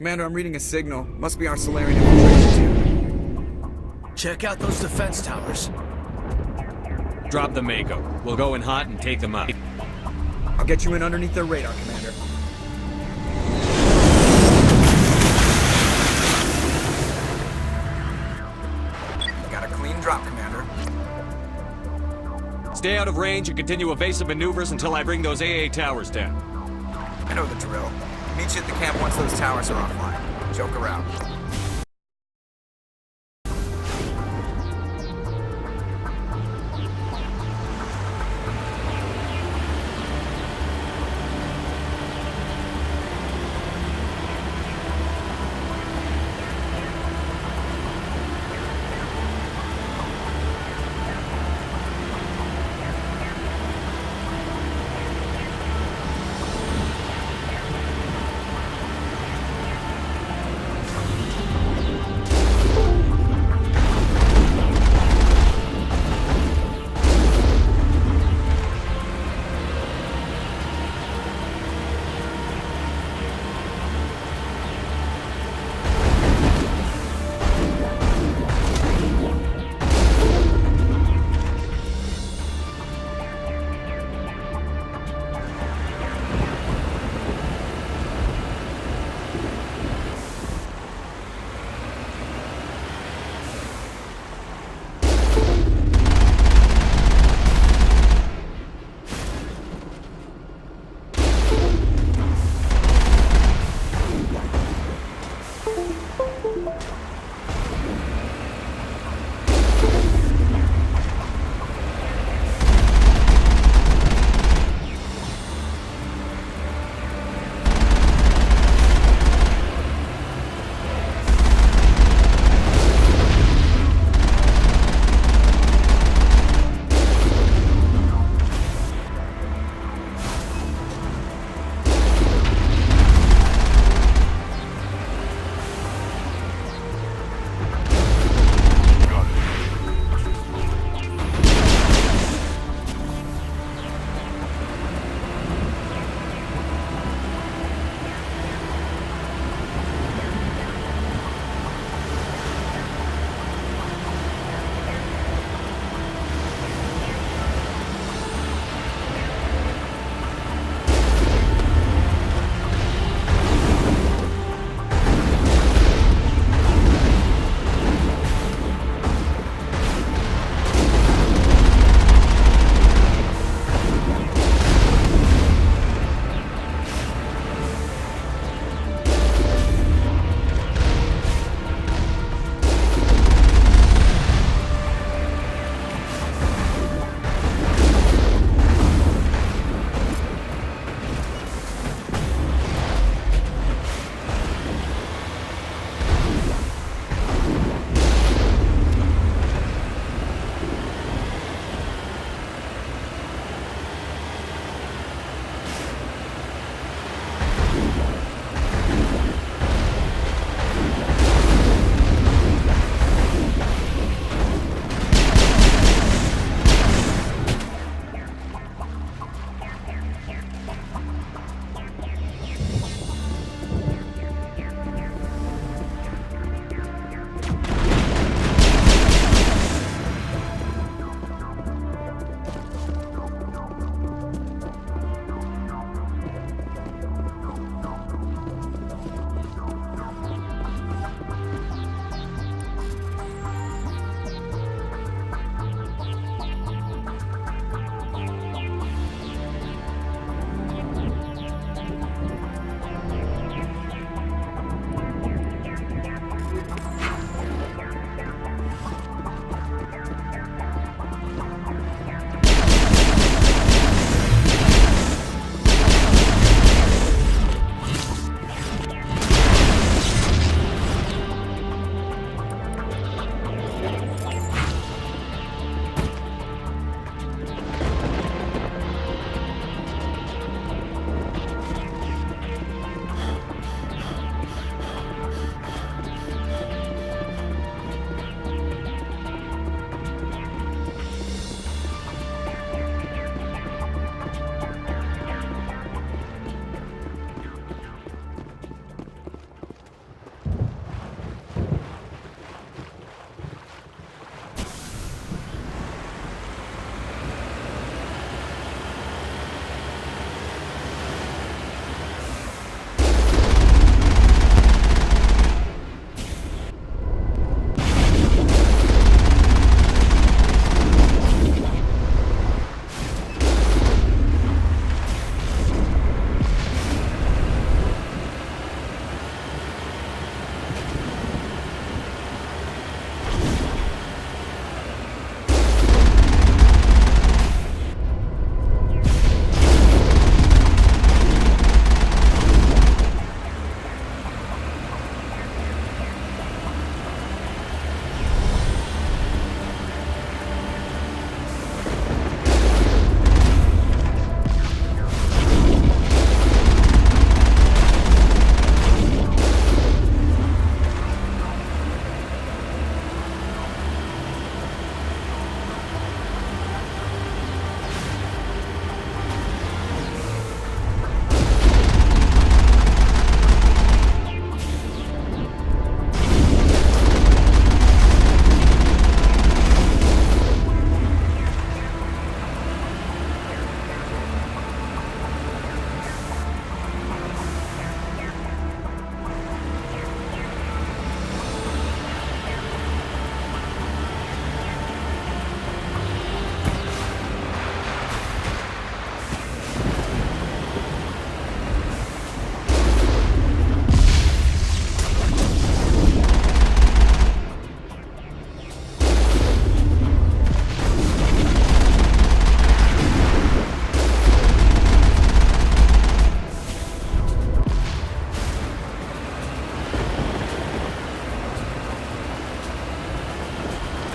Commander, I'm reading a signal. Must be our Solarian infiltration team. Check out those defense towers. Drop the Mako. We'll go in hot and take them out. I'll get you in underneath their radar, Commander. Got a clean drop, Commander. Stay out of range and continue evasive maneuvers until I bring those AA towers down. I know the drill. Meet you at the camp once those towers are offline. Joke around.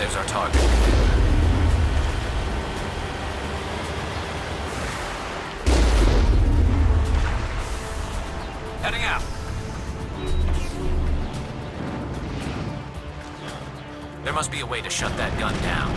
There's our target. Heading out. There must be a way to shut that gun down.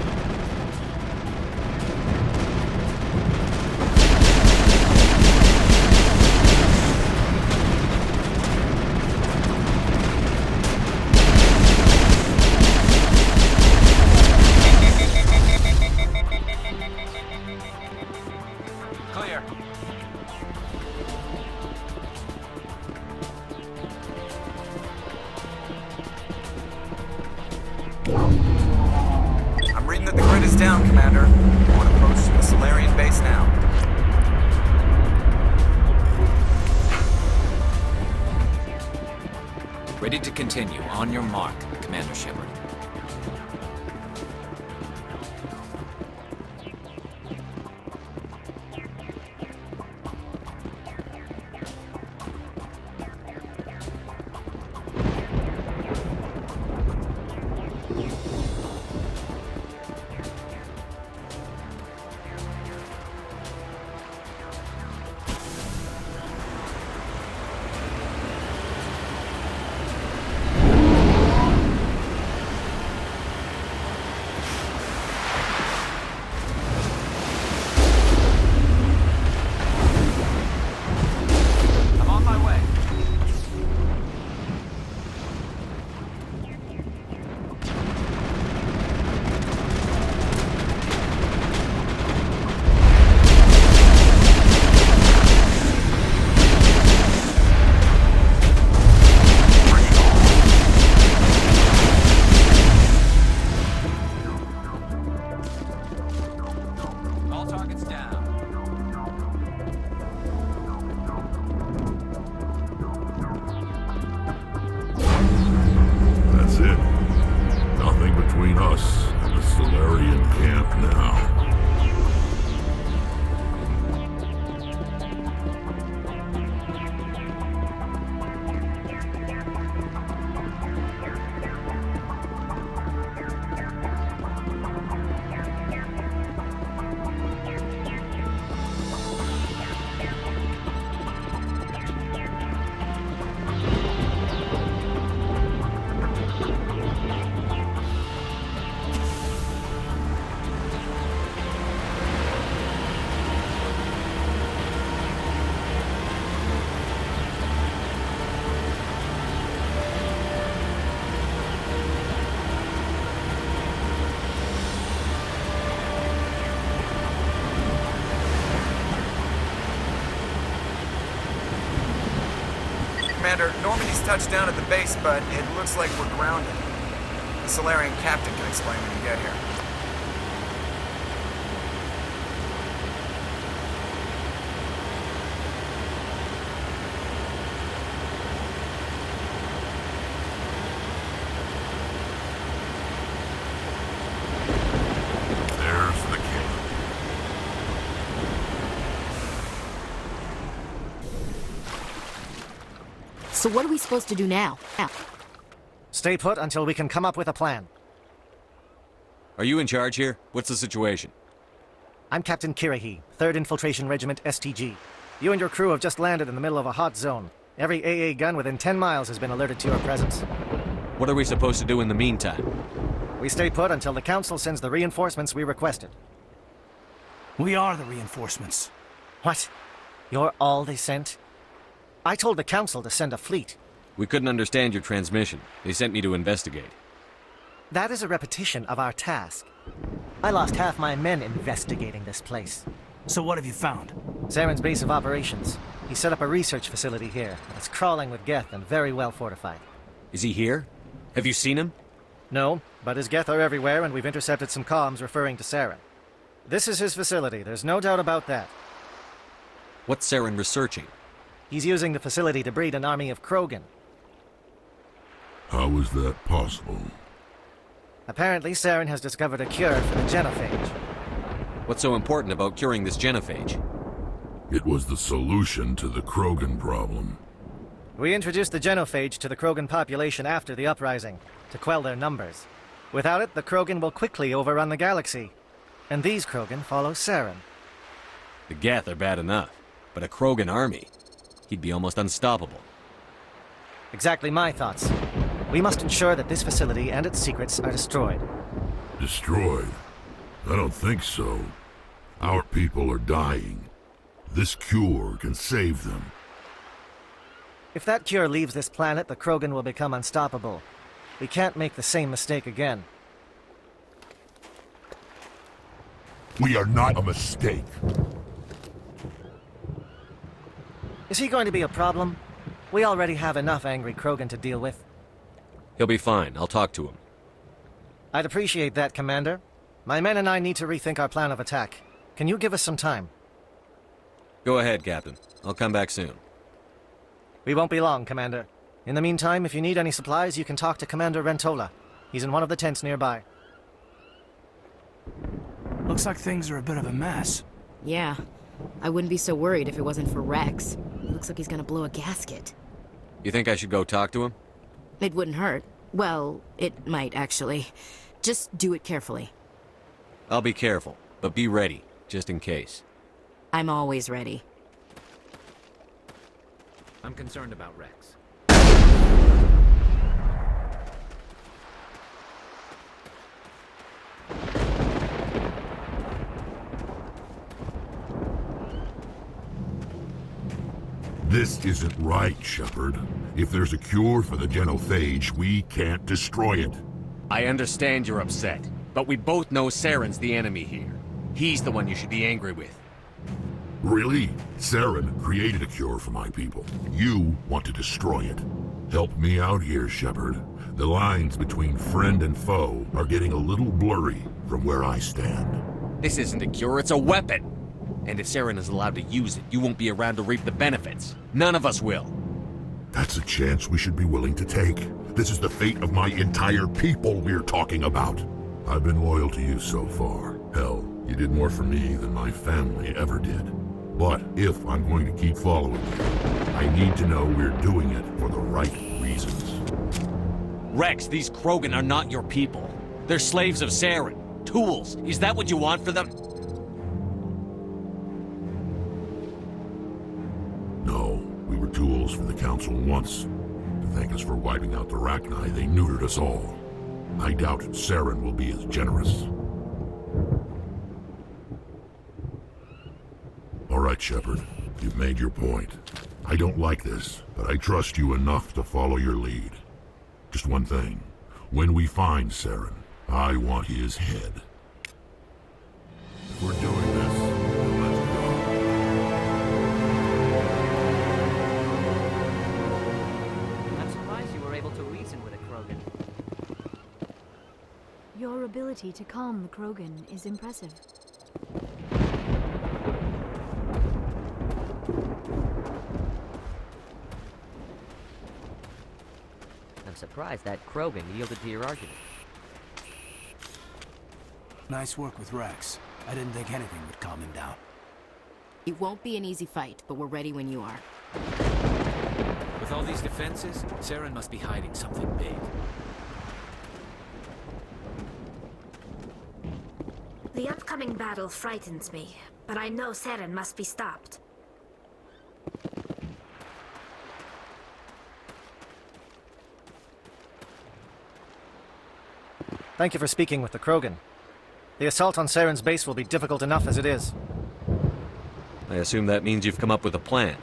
Clear. I'm reading that the grid is down, Commander. On approach to the Solarian base now. Ready to continue. On your mark, Commander Shepard. All targets down. That's it. Nothing between us and the Solarian camp now. Commander, Normandy's touched down at the base, but it looks like we're grounded. The Solarian captain can explain when you get here. There's the camp. So what are we supposed to do now? Stay put until we can come up with a plan. Are you in charge here? What's the situation? I'm Captain Kirahi, 3rd Infiltration Regiment STG. You and your crew have just landed in the middle of a hot zone. Every AA gun within 10 miles has been alerted to your presence. What are we supposed to do in the meantime? We stay put until the Council sends the reinforcements we requested. We are the reinforcements. What? You're all they sent? I told the Council to send a fleet. We couldn't understand your transmission. They sent me to investigate. That is a repetition of our task. I lost half my men investigating this place. So what have you found? Saren's base of operations. He set up a research facility here. It's crawling with Geth and very well fortified. Is he here? Have you seen him? No, but his Geth are everywhere and we've intercepted some comms referring to Saren. This is his facility, there's no doubt about that. What's Saren researching? He's using the facility to breed an army of Krogan. How is that possible? Apparently, Saren has discovered a cure for the genophage. What's so important about curing this genophage? It was the solution to the Krogan problem. We introduced the genophage to the Krogan population after the uprising, to quell their numbers. Without it, the Krogan will quickly overrun the galaxy. And these Krogan follow Saren. The Geth are bad enough, but a Krogan army, he'd be almost unstoppable. Exactly my thoughts. We must ensure that this facility and its secrets are destroyed. Destroyed? I don't think so. Our people are dying. This cure can save them. If that cure leaves this planet, the Krogan will become unstoppable. We can't make the same mistake again. We are not a mistake. Is he going to be a problem? We already have enough angry Krogan to deal with. He'll be fine. I'll talk to him. I'd appreciate that, Commander. My men and I need to rethink our plan of attack. Can you give us some time? Go ahead, Captain. I'll come back soon. We won't be long, Commander. In the meantime, if you need any supplies, you can talk to Commander Rentola. He's in one of the tents nearby. Looks like things are a bit of a mess. Yeah. I wouldn't be so worried if it wasn't for Rex. Looks like he's gonna blow a gasket. You think I should go talk to him? It wouldn't hurt. Well, it might, actually. Just do it carefully. I'll be careful, but be ready, just in case. I'm always ready. I'm concerned about Rex. This isn't right, Shepard. If there's a cure for the genophage, we can't destroy it. I understand you're upset, but we both know Saren's the enemy here. He's the one you should be angry with. Really? Saren created a cure for my people. You want to destroy it. Help me out here, Shepard. The lines between friend and foe are getting a little blurry from where I stand. This isn't a cure, it's a weapon! And if Saren is allowed to use it, you won't be around to reap the benefits. None of us will. That's a chance we should be willing to take. This is the fate of my entire people we're talking about. I've been loyal to you so far. Hell, you did more for me than my family ever did. But if I'm going to keep following you, I need to know we're doing it for the right reasons. Rex, these Krogan are not your people. They're slaves of Saren. Tools. Is that what you want for them? No, we were tools for the Council once. To thank us for wiping out the Rachni, they neutered us all. I doubt Saren will be as generous. All right, Shepard. You've made your point. I don't like this, but I trust you enough to follow your lead. Just one thing. When we find Saren, I want his head. If we're doing this, then let's go. I'm surprised you were able to reason with a Krogan. Your ability to calm the Krogan is impressive. I'm surprised that Krogan yielded to your argument. Nice work with Rex. I didn't think anything would calm him down. It won't be an easy fight, but we're ready when you are. With all these defenses, Saren must be hiding something big. The upcoming battle frightens me, but I know Saren must be stopped. Thank you for speaking with the Krogan. The assault on Saren's base will be difficult enough as it is. I assume that means you've come up with a plan.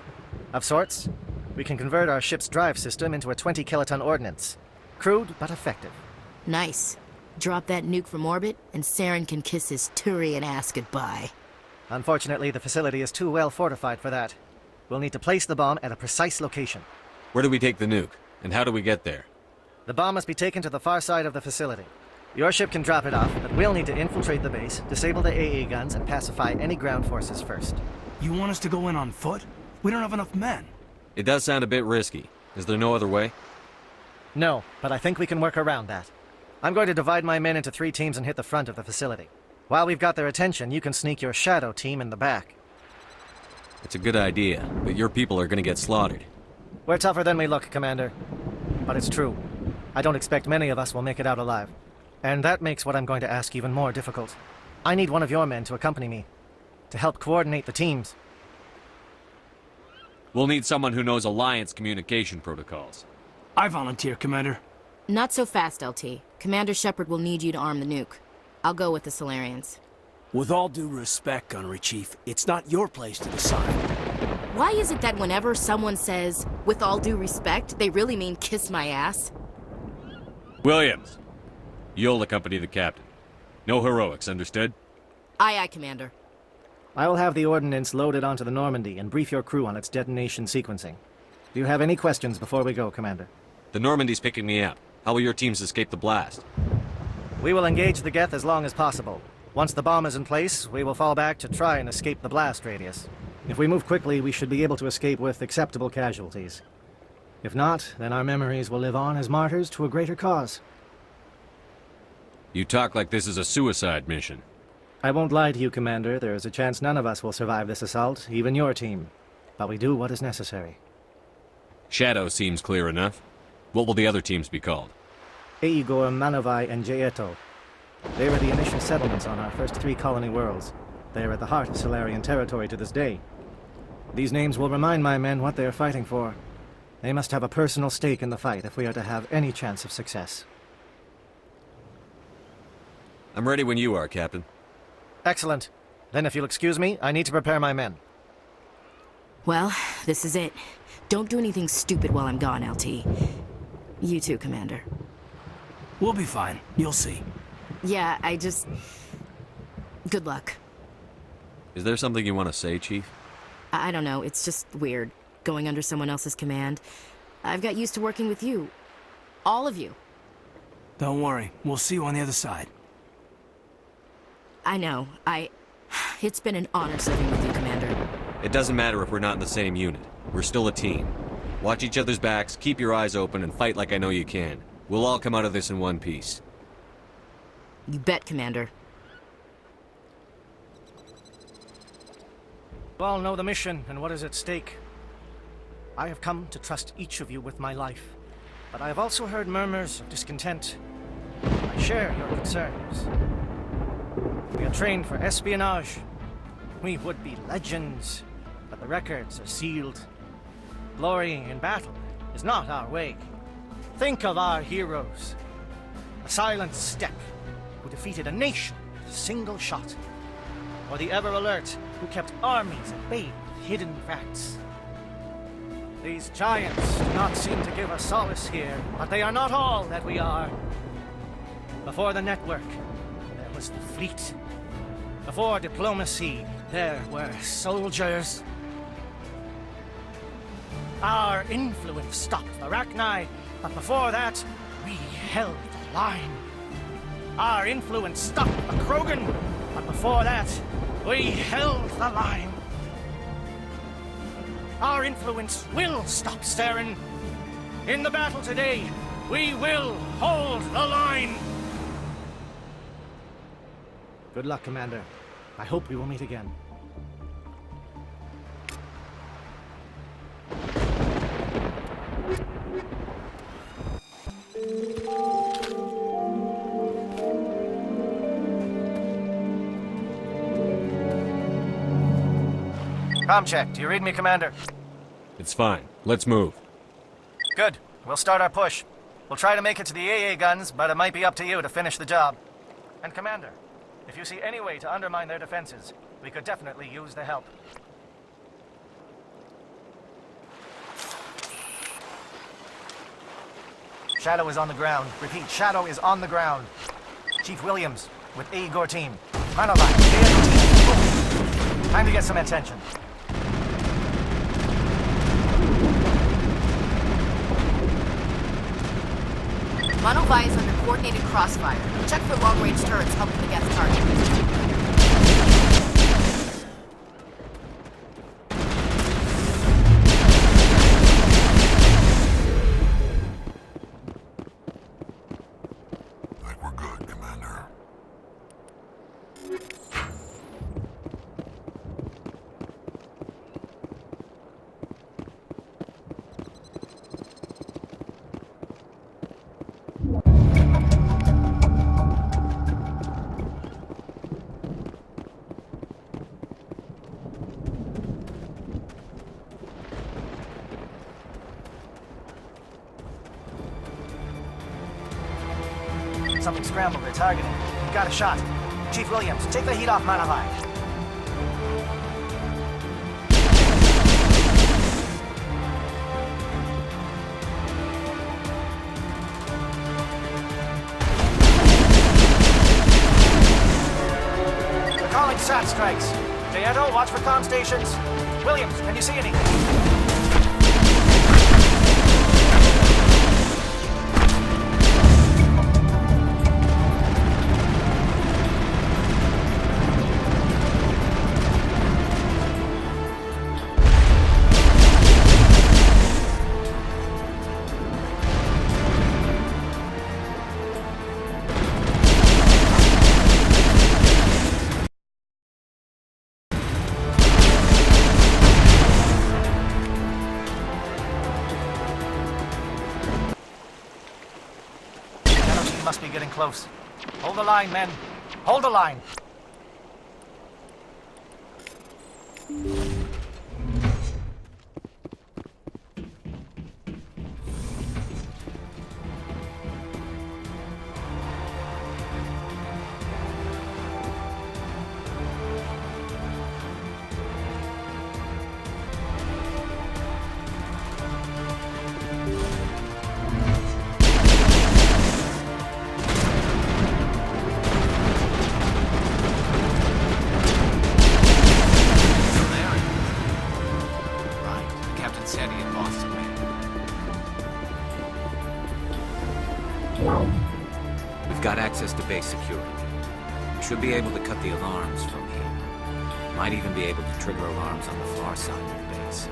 Of sorts. We can convert our ship's drive system into a 20-kiloton ordnance. Crude, but effective. Nice. Drop that nuke from orbit, and Saren can kiss his Turian ass goodbye. Unfortunately, the facility is too well fortified for that. We'll need to place the bomb at a precise location. Where do we take the nuke? And how do we get there? The bomb must be taken to the far side of the facility. Your ship can drop it off, but we'll need to infiltrate the base, disable the AA guns, and pacify any ground forces first. You want us to go in on foot? We don't have enough men. It does sound a bit risky. Is there no other way? No, but I think we can work around that. I'm going to divide my men into 3 teams and hit the front of the facility. While we've got their attention, you can sneak your shadow team in the back. It's a good idea, but your people are gonna get slaughtered. We're tougher than we look, Commander. But it's true. I don't expect many of us will make it out alive. And that makes what I'm going to ask even more difficult. I need one of your men to accompany me, to help coordinate the teams. We'll need someone who knows Alliance communication protocols. I volunteer, Commander. Not so fast, LT. Commander Shepard will need you to arm the nuke. I'll go with the Solarians. With all due respect, Gunnery Chief, it's not your place to decide. Why is it that whenever someone says, with all due respect, they really mean kiss my ass? Williams, you'll accompany the captain. No heroics, understood? Aye, aye, Commander. I will have the ordnance loaded onto the Normandy and brief your crew on its detonation sequencing. Do you have any questions before we go, Commander? The Normandy's picking me up. How will your teams escape the blast? We will engage the Geth as long as possible. Once the bomb is in place, we will fall back to try and escape the blast radius. If we move quickly, we should be able to escape with acceptable casualties. If not, then our memories will live on as martyrs to a greater cause. You talk like this is a suicide mission. I won't lie to you, Commander. There is a chance none of us will survive this assault, even your team. But we do what is necessary. Shadow seems clear enough. What will the other teams be called? Igor, Manovai, and Jaeto. They were the initial settlements on our first 3 colony worlds. They are at the heart of Solarian territory to this day. These names will remind my men what they are fighting for. They must have a personal stake in the fight if we are to have any chance of success. I'm ready when you are, Captain. Excellent. Then if you'll excuse me, I need to prepare my men. Well, this is it. Don't do anything stupid while I'm gone, LT. You too, Commander. We'll be fine. You'll see. Yeah, good luck. Is there something you want to say, Chief? I don't know, it's just weird, going under someone else's command. I've got used to working with you. All of you. Don't worry. We'll see you on the other side. I know, It's been an honor serving with you, Commander. It doesn't matter if we're not in the same unit. We're still a team. Watch each other's backs, keep your eyes open, and fight like I know you can. We'll all come out of this in one piece. You bet, Commander. You all know the mission and what is at stake. I have come to trust each of you with my life, but I have also heard murmurs of discontent. I share your concerns. We are trained for espionage. We would be legends, but the records are sealed. Glory in battle is not our way. Think of our heroes. A silent step who defeated a nation with a single shot. Or the ever-alert who kept armies at bay with hidden facts. These giants do not seem to give us solace here, but they are not all that we are. Before the network, there was the fleet. Before diplomacy, there were soldiers. Our influence stopped the Rachni, but before that, we held the line. Our influence stopped the Krogan, but before that, we held the line. Our influence will stop Saren. In the battle today, we will hold the line. Good luck, Commander. I hope we will meet again. Comm check. Do you read me, Commander? It's fine. Let's move. Good. We'll start our push. We'll try to make it to the AA guns, but it might be up to you to finish the job. And Commander, if you see any way to undermine their defenses, we could definitely use the help. Shadow is on the ground. Repeat, Shadow is on the ground. Chief Williams, with Igor team. Manovai, Jaeto team. Time to get some attention. Manovai is under coordinated crossfire. Check for long-range turrets helping the Geth target. Like we're good, Commander. something scrambled their targeting. We got a shot. Chief Williams, take the heat off Manavai. They're calling SAT strikes. Deanto, watch for comm stations. Williams, can you see anything? Must be getting close. Hold the line, men. Hold the line. We've got access to base security. We should be able to cut the alarms from here. Might even be able to trigger alarms on the far side of the base.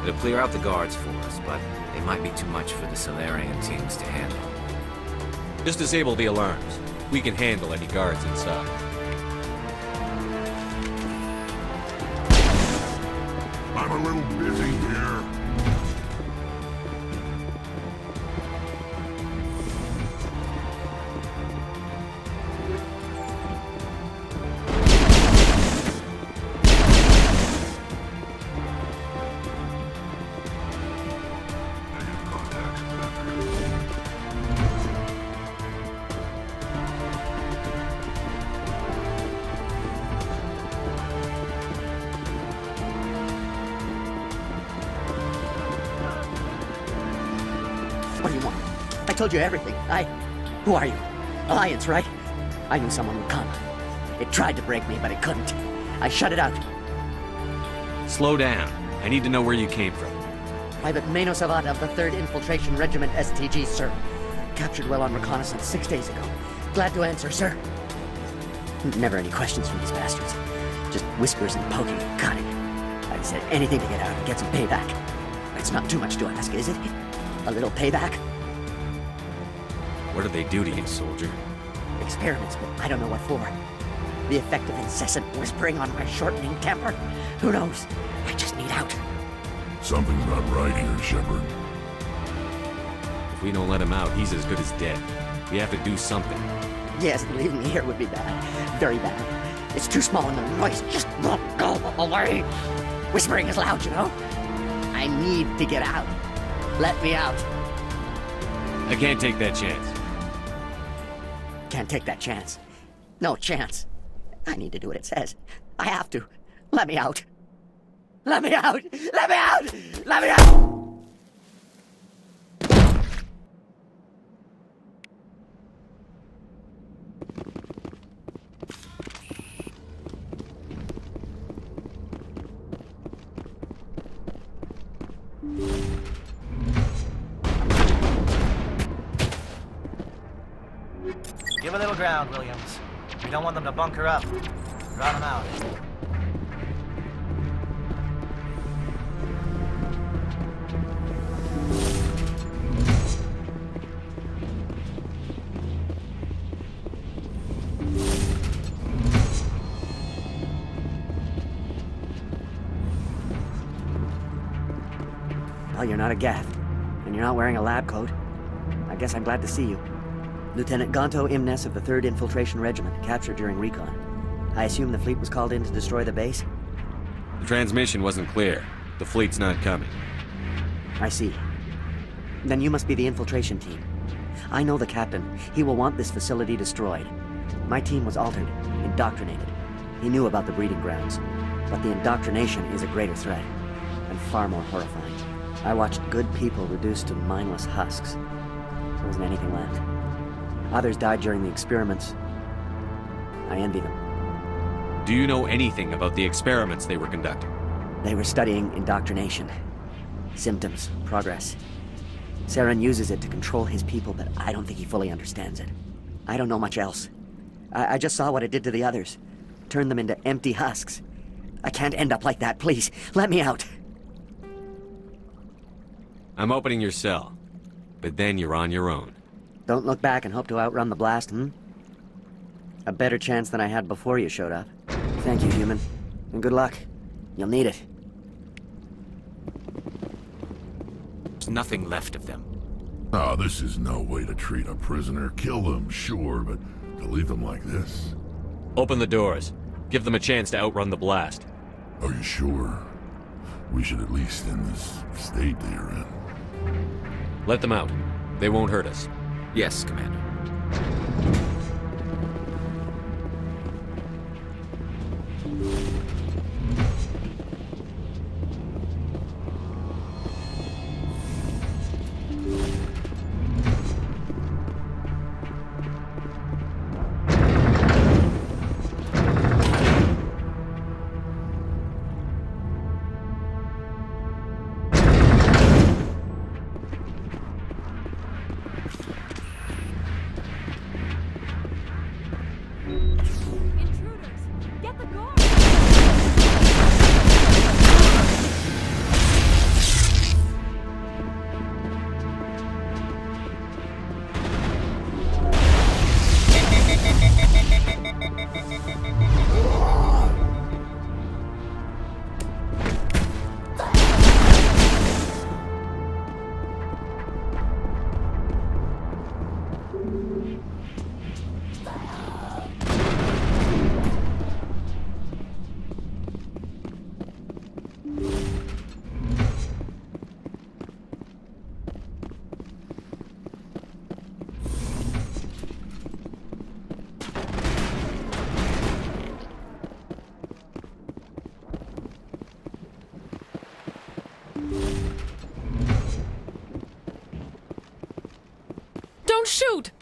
It'll clear out the guards for us, but they might be too much for the Solarian teams to handle. Just disable the alarms. We can handle any guards inside. I'm a little busy here. What do you want? I told you everything. Who are you? Alliance, right? I knew someone would come. It tried to break me, but it couldn't. I shut it out. Slow down. I need to know where you came from. Private Mano Savat of the 3rd Infiltration Regiment STG, sir. Captured well on reconnaissance 6 days ago. Glad to answer, sir. Never any questions from these bastards. Just whispers and poking. Got it. I've said anything to get out and get some payback. It's not too much to ask, is it? A little payback? What do they do to you, soldier? Experiments, but I don't know what for. The effect of incessant whispering on my shortening temper? Who knows? I just need out. Something's not right here, Shepard. If we don't let him out, he's as good as dead. We have to do something. Yes, leaving me here would be bad. Very bad. It's too small and the noise just won't go away. Whispering is loud, you know? I need to get out. Let me out. I can't take that chance. Can't take that chance. No chance. I need to do what it says. I have to. Let me out. Let me out! Let me out! Let me out! Give a little ground, Williams. We don't want them to bunker up. Rout them out. Well, you're not a Gaff, and you're not wearing a lab coat. I guess I'm glad to see you. Lieutenant Gonto Imnes of the 3rd Infiltration Regiment, captured during recon. I assume the fleet was called in to destroy the base? The transmission wasn't clear. The fleet's not coming. I see. Then you must be the infiltration team. I know the captain. He will want this facility destroyed. My team was altered, indoctrinated. He knew about the breeding grounds, but the indoctrination is a greater threat, and far more horrifying. I watched good people reduced to mindless husks. There wasn't anything left. Others died during the experiments. I envy them. Do you know anything about the experiments they were conducting? They were studying indoctrination. Symptoms, progress. Saren uses it to control his people, but I don't think he fully understands it. I don't know much else. I just saw what it did to the others. Turned them into empty husks. I can't end up like that, please. Let me out. I'm opening your cell, but then you're on your own. Don't look back and hope to outrun the blast, A better chance than I had before you showed up. Thank you, human. And good luck. You'll need it. There's nothing left of them. Ah, this is no way to treat a prisoner. Kill them, sure, but to leave them like this? Open the doors. Give them a chance to outrun the blast. Are you sure? We should at least in this state they are in. Let them out. They won't hurt us. Yes, Commander. Don't shoot!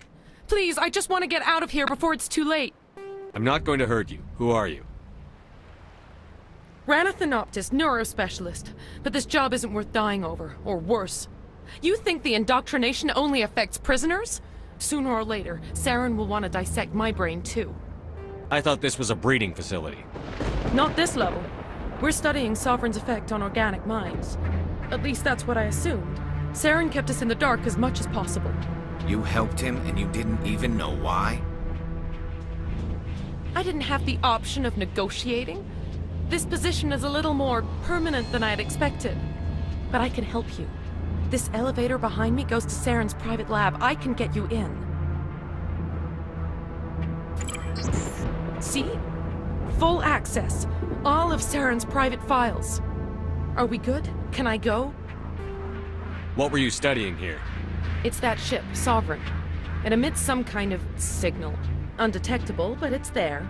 Please, I just want to get out of here before it's too late. I'm not going to hurt you. Who are you? Ranathanoptis, neurospecialist. But this job isn't worth dying over, or worse. You think the indoctrination only affects prisoners? Sooner or later, Saren will want to dissect my brain too. I thought this was a breeding facility. Not this level. We're studying Sovereign's effect on organic minds. At least that's what I assumed. Saren kept us in the dark as much as possible. You helped him and you didn't even know why? I didn't have the option of negotiating. This position is a little more permanent than I had expected. But I can help you. This elevator behind me goes to Saren's private lab. I can get you in. See? Full access. All of Saren's private files. Are we good? Can I go? What were you studying here? It's that ship, Sovereign. It emits some kind of signal. Undetectable, but it's there.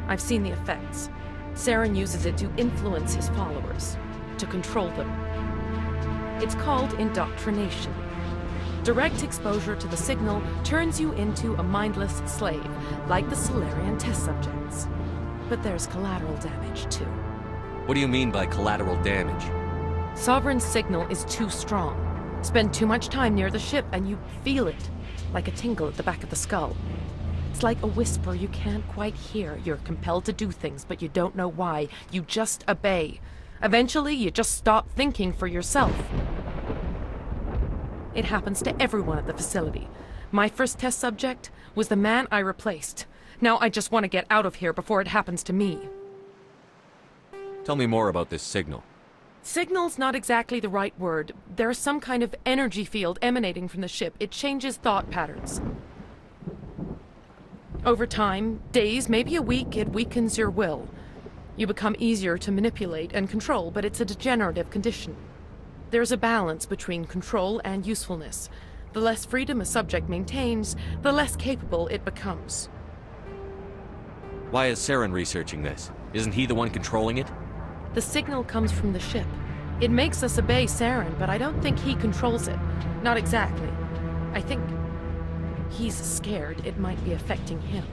I've seen the effects. Saren uses it to influence his followers, to control them. It's called indoctrination. Direct exposure to the signal turns you into a mindless slave, like the Salarian test subjects. But there's collateral damage, too. What do you mean by collateral damage? Sovereign's signal is too strong. Spend too much time near the ship and you feel it, like a tingle at the back of the skull. It's like a whisper you can't quite hear. You're compelled to do things, but you don't know why. You just obey. Eventually, you just stop thinking for yourself. It happens to everyone at the facility. My first test subject was the man I replaced. Now I just want to get out of here before it happens to me. Tell me more about this signal. Signal's not exactly the right word. There's some kind of energy field emanating from the ship. It changes thought patterns. Over time, days, maybe a week, it weakens your will. You become easier to manipulate and control, but it's a degenerative condition. There's a balance between control and usefulness. The less freedom a subject maintains, the less capable it becomes. Why is Saren researching this? Isn't he the one controlling it? The signal comes from the ship. It makes us obey Saren, but I don't think he controls it. Not exactly. I think he's scared it might be affecting him.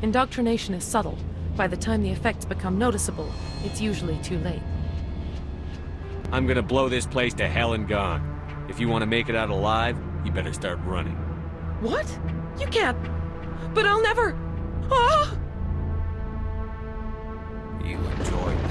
Indoctrination is subtle. By the time the effects become noticeable, it's usually too late. I'm gonna blow this place to hell and gone. If you want to make it out alive, you better start running. What? You can't. But I'll never. Ah! You enjoy